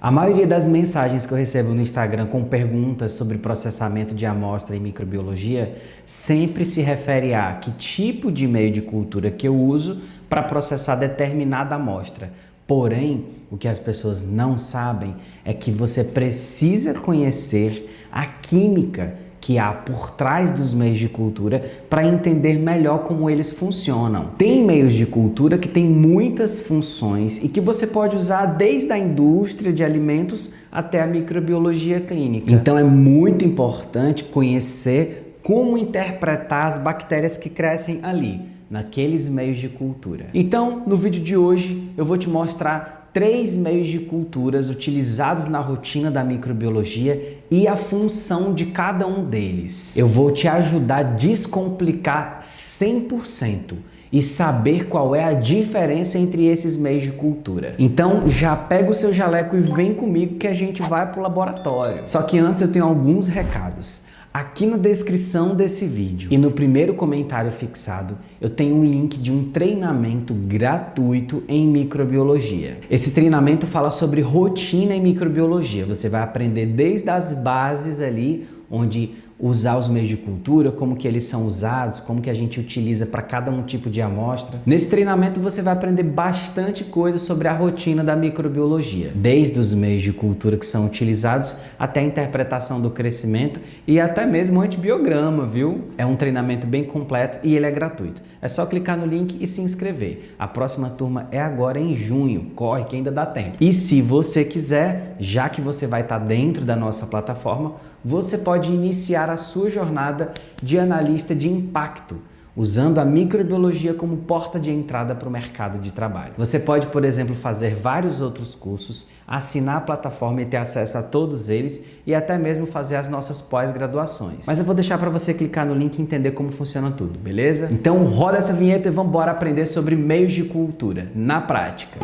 A maioria das mensagens que eu recebo no Instagram com perguntas sobre processamento de amostra em microbiologia sempre se refere a que tipo de meio de cultura que eu uso para processar determinada amostra. Porém, o que as pessoas não sabem é que você precisa conhecer a química que há por trás dos meios de cultura para entender melhor como eles funcionam. Tem meios de cultura que têm muitas funções e que você pode usar desde a indústria de alimentos até a microbiologia clínica. Então é muito importante conhecer como interpretar as bactérias que crescem ali, naqueles meios de cultura. Então, no vídeo de hoje, eu vou te mostrar 3 meios de culturas utilizados na rotina da microbiologia e a função de cada um deles. Eu vou te ajudar a descomplicar 100% e saber qual é a diferença entre esses meios de cultura. Então já pega o seu jaleco e vem comigo que a gente vai para o laboratório. Só que antes eu tenho alguns recados. Aqui na descrição desse vídeo e no primeiro comentário fixado, eu tenho um link de um treinamento gratuito em microbiologia. Esse treinamento fala sobre rotina em microbiologia. Você vai aprender desde as bases ali, onde usar os meios de cultura, como que eles são usados, como que a gente utiliza para cada um tipo de amostra. Nesse treinamento você vai aprender bastante coisa sobre a rotina da microbiologia, desde os meios de cultura que são utilizados até a interpretação do crescimento e até mesmo o antibiograma, viu? É um treinamento bem completo e ele é gratuito. É só clicar no link e se inscrever. A próxima turma é agora em junho, corre que ainda dá tempo. E se você quiser, já que você vai estar dentro da nossa plataforma, você pode iniciar a sua jornada de analista de impacto, usando a microbiologia como porta de entrada para o mercado de trabalho. Você pode, por exemplo, fazer vários outros cursos, assinar a plataforma e ter acesso a todos eles e até mesmo fazer as nossas pós-graduações. Mas eu vou deixar para você clicar no link e entender como funciona tudo, beleza? Então roda essa vinheta e vamos embora aprender sobre meios de cultura na prática.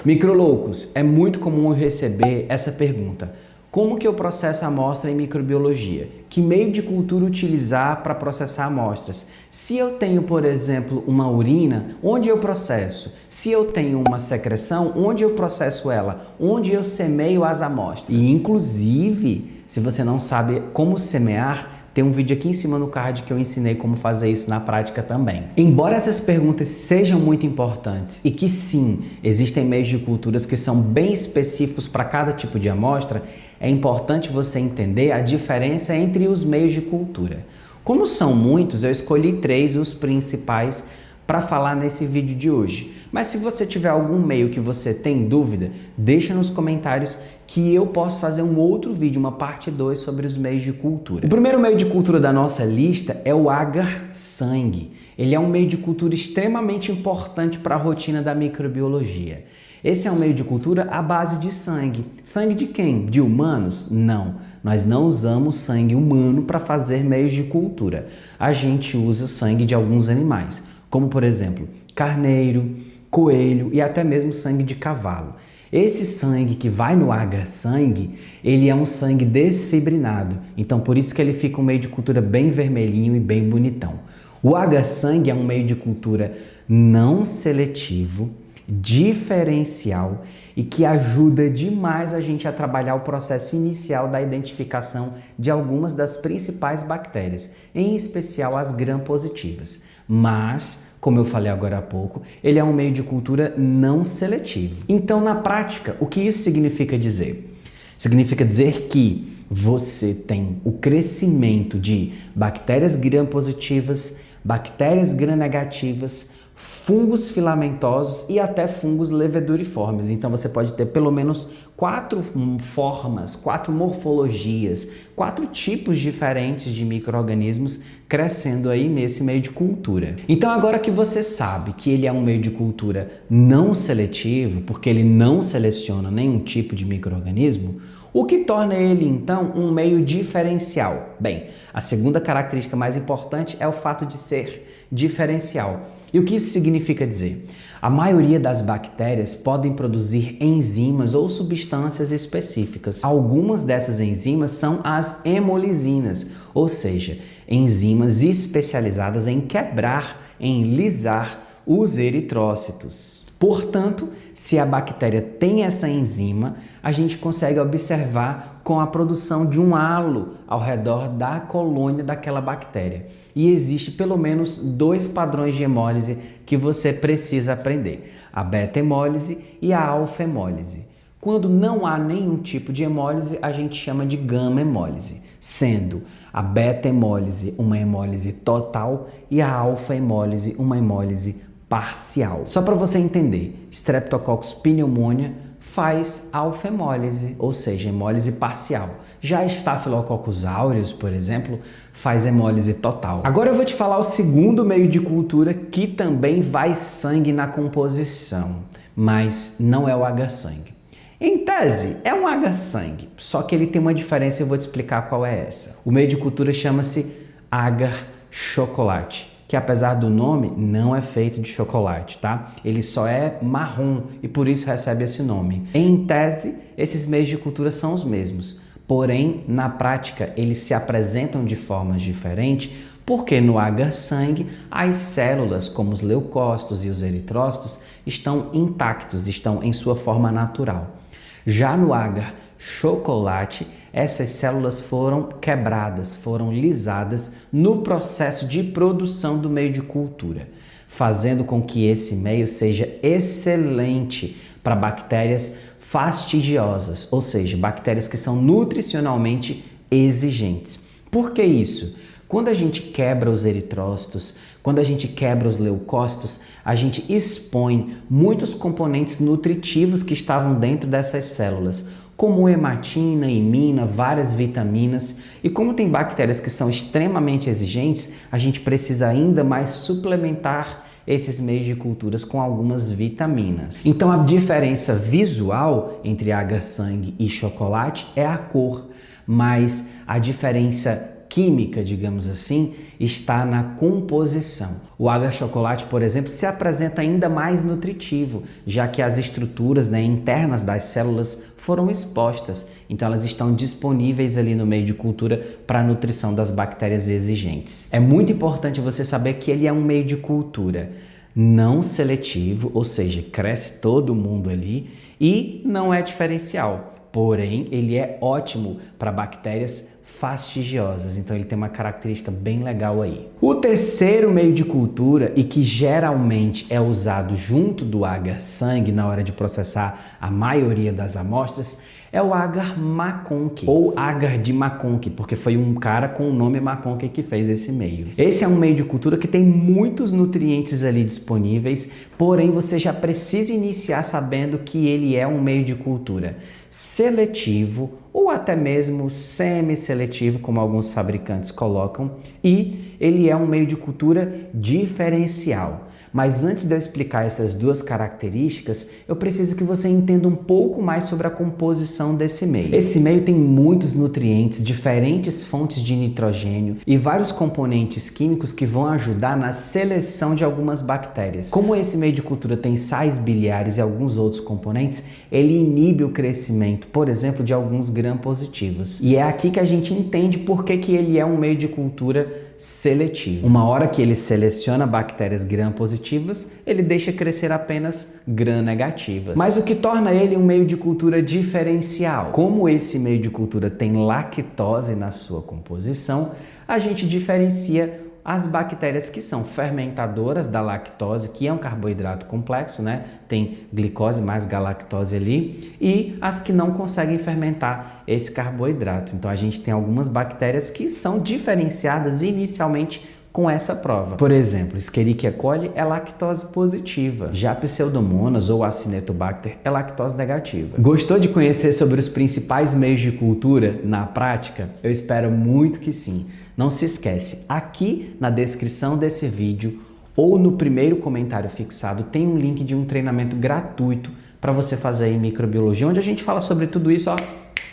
Microloucos, é muito comum eu receber essa pergunta. Como que eu processo a amostra em microbiologia? Que meio de cultura utilizar para processar amostras? Se eu tenho, por exemplo, uma urina, onde eu processo? Se eu tenho uma secreção, onde eu processo ela? Onde eu semeio as amostras? E, inclusive, se você não sabe como semear, tem um vídeo aqui em cima no card que eu ensinei como fazer isso na prática também. Embora essas perguntas sejam muito importantes e que sim, existem meios de culturas que são bem específicos para cada tipo de amostra, é importante você entender a diferença entre os meios de cultura. Como são muitos, eu escolhi 3 os principais para falar nesse vídeo de hoje. Mas se você tiver algum meio que você tem dúvida, deixa nos comentários que eu posso fazer um outro vídeo, uma parte 2 sobre os meios de cultura. O primeiro meio de cultura da nossa lista é o agar-sangue. Ele é um meio de cultura extremamente importante para a rotina da microbiologia. Esse é um meio de cultura à base de sangue. Sangue de quem? De humanos? Não. Nós não usamos sangue humano para fazer meios de cultura. A gente usa sangue de alguns animais, como por exemplo, carneiro, coelho e até mesmo sangue de cavalo. Esse sangue que vai no agar-sangue, ele é um sangue desfibrinado, então por isso que ele fica um meio de cultura bem vermelhinho e bem bonitão. O agar-sangue é um meio de cultura não seletivo, diferencial e que ajuda demais a gente a trabalhar o processo inicial da identificação de algumas das principais bactérias, em especial as gram-positivas. Mas, como eu falei agora há pouco, ele é um meio de cultura não seletivo. Então, na prática, o que isso significa dizer? Significa dizer que você tem o crescimento de bactérias gram-positivas, bactérias gram-negativas, fungos filamentosos e até fungos leveduriformes. Então você pode ter pelo menos 4 formas, 4 morfologias, 4 tipos diferentes de micro-organismos crescendo aí nesse meio de cultura. Então agora que você sabe que ele é um meio de cultura não seletivo, porque ele não seleciona nenhum tipo de micro-organismo, o que torna ele, então, um meio diferencial? Bem, a segunda característica mais importante é o fato de ser diferencial. E o que isso significa dizer? A maioria das bactérias podem produzir enzimas ou substâncias específicas. Algumas dessas enzimas são as hemolisinas, ou seja, enzimas especializadas em quebrar, em lisar os eritrócitos. Portanto, se a bactéria tem essa enzima, a gente consegue observar com a produção de um halo ao redor da colônia daquela bactéria. E existe pelo menos 2 padrões de hemólise que você precisa aprender: a beta-hemólise e a alfa-hemólise. Quando não há nenhum tipo de hemólise, a gente chama de gama-hemólise, sendo a beta-hemólise uma hemólise total e a alfa-hemólise uma hemólise parcial. Só para você entender, Streptococcus pneumonia faz alfa-hemólise, ou seja, hemólise parcial. Já Staphylococcus aureus, por exemplo, faz hemólise total. Agora eu vou te falar o segundo meio de cultura que também vai sangue na composição, mas não é o H-sangue. Em tese, é um H-sangue, só que ele tem uma diferença e eu vou te explicar qual é essa. O meio de cultura chama-se agar-chocolate, que apesar do nome, não é feito de chocolate, tá? Ele só é marrom e por isso recebe esse nome. Em tese, esses meios de cultura são os mesmos, porém, na prática, eles se apresentam de formas diferentes, porque no H-sangue, as células, como os leucócitos e os eritrócitos, estão intactos, estão em sua forma natural. Já no agar-chocolate, essas células foram quebradas, foram lisadas no processo de produção do meio de cultura, fazendo com que esse meio seja excelente para bactérias fastidiosas, ou seja, bactérias que são nutricionalmente exigentes. Por que isso? Quando a gente quebra os eritrócitos, quando a gente quebra os leucócitos, a gente expõe muitos componentes nutritivos que estavam dentro dessas células, como hematina, imina, várias vitaminas. E como tem bactérias que são extremamente exigentes, a gente precisa ainda mais suplementar esses meios de culturas com algumas vitaminas. Então a diferença visual entre H-sangue e chocolate é a cor, mas a diferença química, digamos assim, está na composição. O H-chocolate, por exemplo, se apresenta ainda mais nutritivo, já que as estruturas internas das células foram expostas, então elas estão disponíveis ali no meio de cultura para a nutrição das bactérias exigentes. É muito importante você saber que ele é um meio de cultura não seletivo, ou seja, cresce todo mundo ali, e não é diferencial, porém ele é ótimo para bactérias fastigiosas, então ele tem uma característica bem legal aí. O terceiro meio de cultura, e que geralmente é usado junto do agar-sangue na hora de processar a maioria das amostras, é o agar-MacConkey, ou agar de MacConkey, porque foi um cara com o nome MacConkey que fez esse meio. Esse é um meio de cultura que tem muitos nutrientes ali disponíveis, porém você já precisa iniciar sabendo que ele é um meio de cultura seletivo ou até mesmo semi-seletivo, como alguns fabricantes colocam, e ele é um meio de cultura diferencial. Mas antes de eu explicar essas duas características, eu preciso que você entenda um pouco mais sobre a composição desse meio. Esse meio tem muitos nutrientes, diferentes fontes de nitrogênio e vários componentes químicos que vão ajudar na seleção de algumas bactérias. Como esse meio de cultura tem sais biliares e alguns outros componentes, ele inibe o crescimento, por exemplo, de alguns gram-positivos. E é aqui que a gente entende por que ele é um meio de cultura seletivo. Uma hora que ele seleciona bactérias gram-positivas, ele deixa crescer apenas gram-negativas. Mas o que torna ele um meio de cultura diferencial? Como esse meio de cultura tem lactose na sua composição, a gente diferencia as bactérias que são fermentadoras da lactose, que é um carboidrato complexo, né? Tem glicose mais galactose ali, e as que não conseguem fermentar esse carboidrato. Então a gente tem algumas bactérias que são diferenciadas inicialmente com essa prova. Por exemplo, Escherichia coli é lactose positiva, já Pseudomonas ou Acinetobacter é lactose negativa. Gostou de conhecer sobre os principais meios de cultura na prática? Eu espero muito que sim. Não se esquece, aqui na descrição desse vídeo ou no primeiro comentário fixado tem um link de um treinamento gratuito para você fazer em microbiologia, onde a gente fala sobre tudo isso,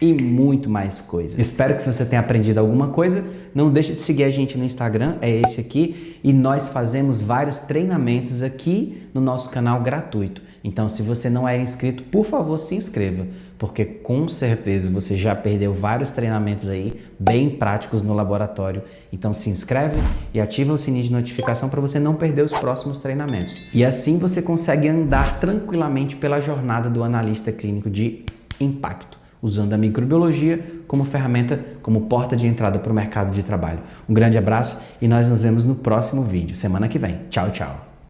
e muito mais coisas. Espero que você tenha aprendido alguma coisa. Não deixe de seguir a gente no Instagram, é esse aqui, e nós fazemos vários treinamentos aqui no nosso canal gratuito. Então, se você não é inscrito, por favor, se inscreva, porque com certeza você já perdeu vários treinamentos aí, bem práticos no laboratório. Então, se inscreve e ativa o sininho de notificação para você não perder os próximos treinamentos. E assim você consegue andar tranquilamente pela jornada do analista clínico de impacto, usando a microbiologia como ferramenta, como porta de entrada para o mercado de trabalho. Um grande abraço e nós nos vemos no próximo vídeo, semana que vem. Tchau, tchau!